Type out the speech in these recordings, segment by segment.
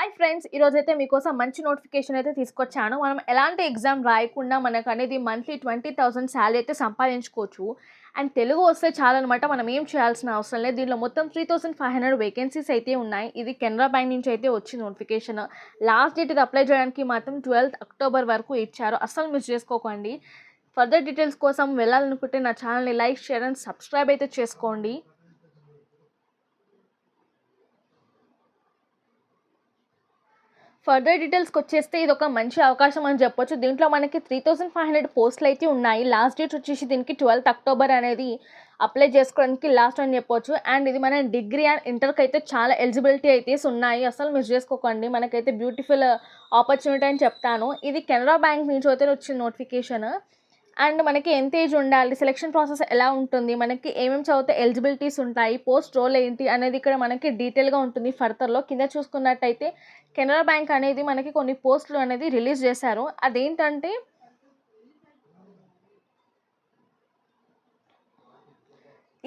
Hi friends, ఈరోజైతే మీకోసం మంచి నోటిఫికేషన్ అయితే తీసుకొచ్చాను. మనం ఎలాంటి ఎగ్జామ్ రాయకుండా మనకు అనేది మంత్లీ 20,000 శాలరీ అయితే సంపాదించుకోవచ్చు. అండ్ తెలుగు వస్తే చాలన్నమాట. మనం ఏం చేయాల్సిన అవసరం లేదు. దీనిలో మొత్తం 3,500 వేకెన్సీస్ అయితే ఉన్నాయి. ఇది కెనరా బ్యాంక్ నుంచి అయితే వచ్చింది నోటిఫికేషన్. లాస్ట్ డేట్ ఇది అప్లై చేయడానికి మాత్రం 12th అక్టోబర్ వరకు ఇచ్చారు. అస్సలు మిస్ చేసుకోకండి. ఫర్దర్ డీటెయిల్స్ కోసం వెళ్ళాలనుకుంటే నా ఛానల్ని లైక్, షేర్ అండ్ సబ్స్క్రైబ్ అయితే చేసుకోండి. ఫర్దర్ డీటెయిల్స్కి వచ్చేస్తే ఇది ఒక మంచి అవకాశం అని చెప్పొచ్చు. దీంట్లో మనకి 3,500 పోస్టులు అయితే ఉన్నాయి. లాస్ట్ డేట్ వచ్చేసి దీనికి 12th అక్టోబర్ అనేది అప్లై చేసుకోవడానికి లాస్ట్ అని చెప్పొచ్చు. అండ్ ఇది మన డిగ్రీ అండ్ ఇంటర్కి అయితే చాలా ఎలిజిబిలిటీ అయితే ఉన్నాయి. అసలు మిస్ చేసుకోకండి. మనకైతే బ్యూటిఫుల్ ఆపర్చునిటీ అని చెప్తాను. ఇది కెనరా బ్యాంక్ నుంచి అయితే వచ్చిన నోటిఫికేషన్. అండ్ మనకి ఎంత ఏజ్ ఉండాలి, సెలక్షన్ ప్రాసెస్ ఎలా ఉంటుంది, మనకి ఏమేమి చదివితే ఎలిజిబిలిటీస్ ఉంటాయి, పోస్ట్ రోల్ ఏంటి అనేది ఇక్కడ మనకి డీటెయిల్గా ఉంటుంది. ఫర్దర్లో కింద చూసుకున్నట్టయితే కెనరా బ్యాంక్ అనేది మనకి కొన్ని పోస్టులు అనేది రిలీజ్ చేశారు. అదేంటంటే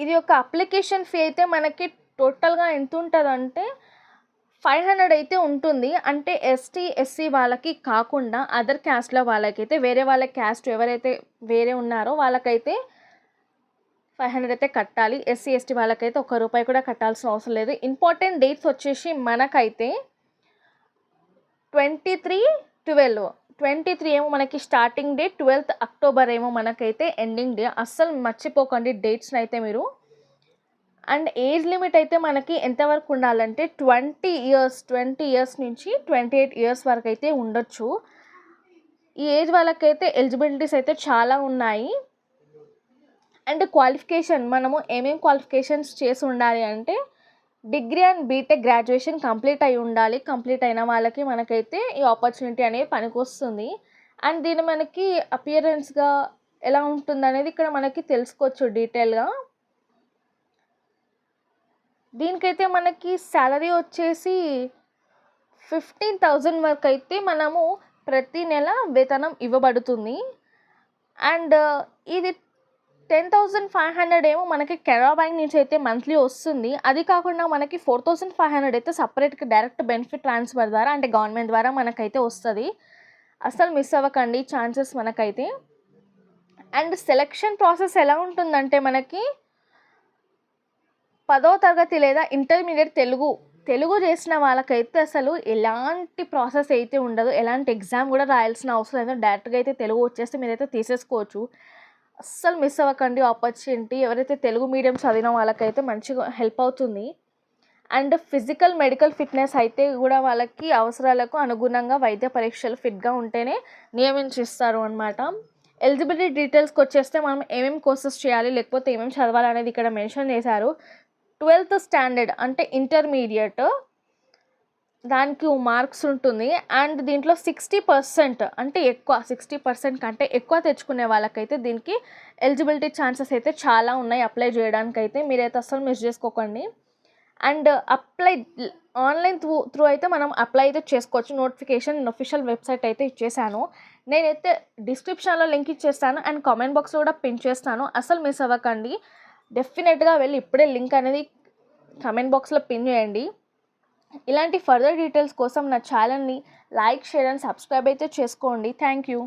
ఇది ఒక అప్లికేషన్ ఫీ అయితే మనకి టోటల్గా ఎంత ఉంటుందంటే 500 అయితే ఉంటుంది. అంటే ఎస్టీ ఎస్సీ వాళ్ళకి కాకుండా అదర్ క్యాస్ట్లో వాళ్ళకైతే వేరే వాళ్ళ క్యాస్ట్ ఎవరైతే వేరే ఉన్నారో వాళ్ళకైతే 500 అయితే కట్టాలి. ఎస్సీ ఎస్టీ వాళ్ళకైతే ₹1 కూడా కట్టాల్సిన అవసరం లేదు. ఇంపార్టెంట్ డేట్స్ వచ్చేసి మనకైతే 23 ఏమో మనకి స్టార్టింగ్ డే, 12th అక్టోబర్ ఏమో మనకైతే ఎండింగ్ డే. అస్సలు మర్చిపోకండి డేట్స్ని అయితే మీరు. అండ్ ఏజ్ లిమిట్ అయితే మనకి ఎంతవరకు ఉండాలంటే 20 ఇయర్స్ నుంచి 28 ఇయర్స్ వరకు అయితే ఉండొచ్చు. ఈ ఏజ్ వాళ్ళకైతే ఎలిజిబిలిటీస్ అయితే చాలా ఉన్నాయి. అండ్ క్వాలిఫికేషన్ మనము ఏమేమి క్వాలిఫికేషన్స్ చేసి ఉండాలి అంటే degree and BTech graduation complete అయి ఉండాలి. కంప్లీట్ అయిన వాళ్ళకి మనకైతే ఈ ఆపర్చునిటీ అనేది పనికొస్తుంది. అండ్ దీన్ని మనకి అపియరెన్స్గా ఎలా ఉంటుంది అనేది ఇక్కడ మనకి తెలుసుకోవచ్చు డీటెయిల్గా. దీనికైతే మనకి శాలరీ వచ్చేసి 15,000 వరకు అయితే మనము ప్రతి నెల వేతనం ఇవ్వబడుతుంది. అండ్ ఇది 10,500 ఏమో మనకి కెనరా బ్యాంక్ నుంచి అయితే మంత్లీ వస్తుంది. అది కాకుండా మనకి 4,500 అయితే సపరేట్గా డైరెక్ట్ బెనిఫిట్ ట్రాన్స్ఫర్ ద్వారా అంటే గవర్నమెంట్ ద్వారా మనకైతే వస్తుంది. అస్సలు మిస్ అవ్వకండి ఛాన్సెస్ మనకైతే. అండ్ సెలెక్షన్ ప్రాసెస్ ఎలా ఉంటుందంటే మనకి 10వ తరగతి లేదా ఇంటర్మీడియట్ తెలుగు చేసిన వాళ్ళకైతే అసలు ఎలాంటి ప్రాసెస్ అయితే ఉండదు. ఎలాంటి ఎగ్జామ్ కూడా రాయాల్సిన అవసరం లేదు. డైరెక్ట్గా అయితే తెలుగు వచ్చేస్తే మీరైతే తీసేసుకోవచ్చు. అస్సలు మిస్ అవ్వకండి ఆపర్చునిటీ. ఎవరైతే తెలుగు మీడియం చదివిన వాళ్ళకైతే మంచిగా హెల్ప్ అవుతుంది. అండ్ ఫిజికల్ మెడికల్ ఫిట్నెస్ అయితే కూడా వాళ్ళకి అవసరాలకు అనుగుణంగా వైద్య పరీక్షలు ఫిట్గా ఉంటేనే నియమించిస్తారు అనమాట. ఎలిజిబిలిటీ డీటెయిల్స్కి వచ్చేస్తే మనం ఏమేమి కోర్సెస్ చేయాలి లేకపోతే ఏమేమి చదవాలి అనేది ఇక్కడ మెన్షన్ చేశారు. 12th స్టాండర్డ్ అంటే ఇంటర్మీడియట్ దానికి మార్క్స్ ఉంటుంది. అండ్ దీంట్లో 60% అంటే ఎక్కువ 60% కంటే ఎక్కువ తెచ్చుకునే వాళ్ళకైతే దీనికి ఎలిజిబిలిటీ ఛాన్సెస్ అయితే చాలా ఉన్నాయి అప్లై చేయడానికైతే. మీరైతే అస్సలు మిస్ చేసుకోకండి. అండ్ ఆన్లైన్ త్రూ అయితే మనం అప్లై అయితే చేసుకోవచ్చు. నోటిఫికేషన్ అఫీషియల్ వెబ్సైట్ అయితే ఇచ్చేసాను. నేనైతే డిస్క్రిప్షన్లో లింక్ ఇచ్చేస్తాను అండ్ కామెంట్ బాక్స్లో కూడా పిన్ చేస్తాను. అస్సలు మిస్ అవ్వకండి. డెఫినెట్గా వెళ్ళి ఇప్పుడే లింక్ అనేది కామెంట్ బాక్స్లో పిన్ చేయండి. ఇలాంటి ఫర్దర్ డీటెయిల్స్ కోసం నా ఛానల్ని లైక్, షేర్ అండ్ సబ్స్క్రైబ్ అయితే చేసుకోండి. Thank you.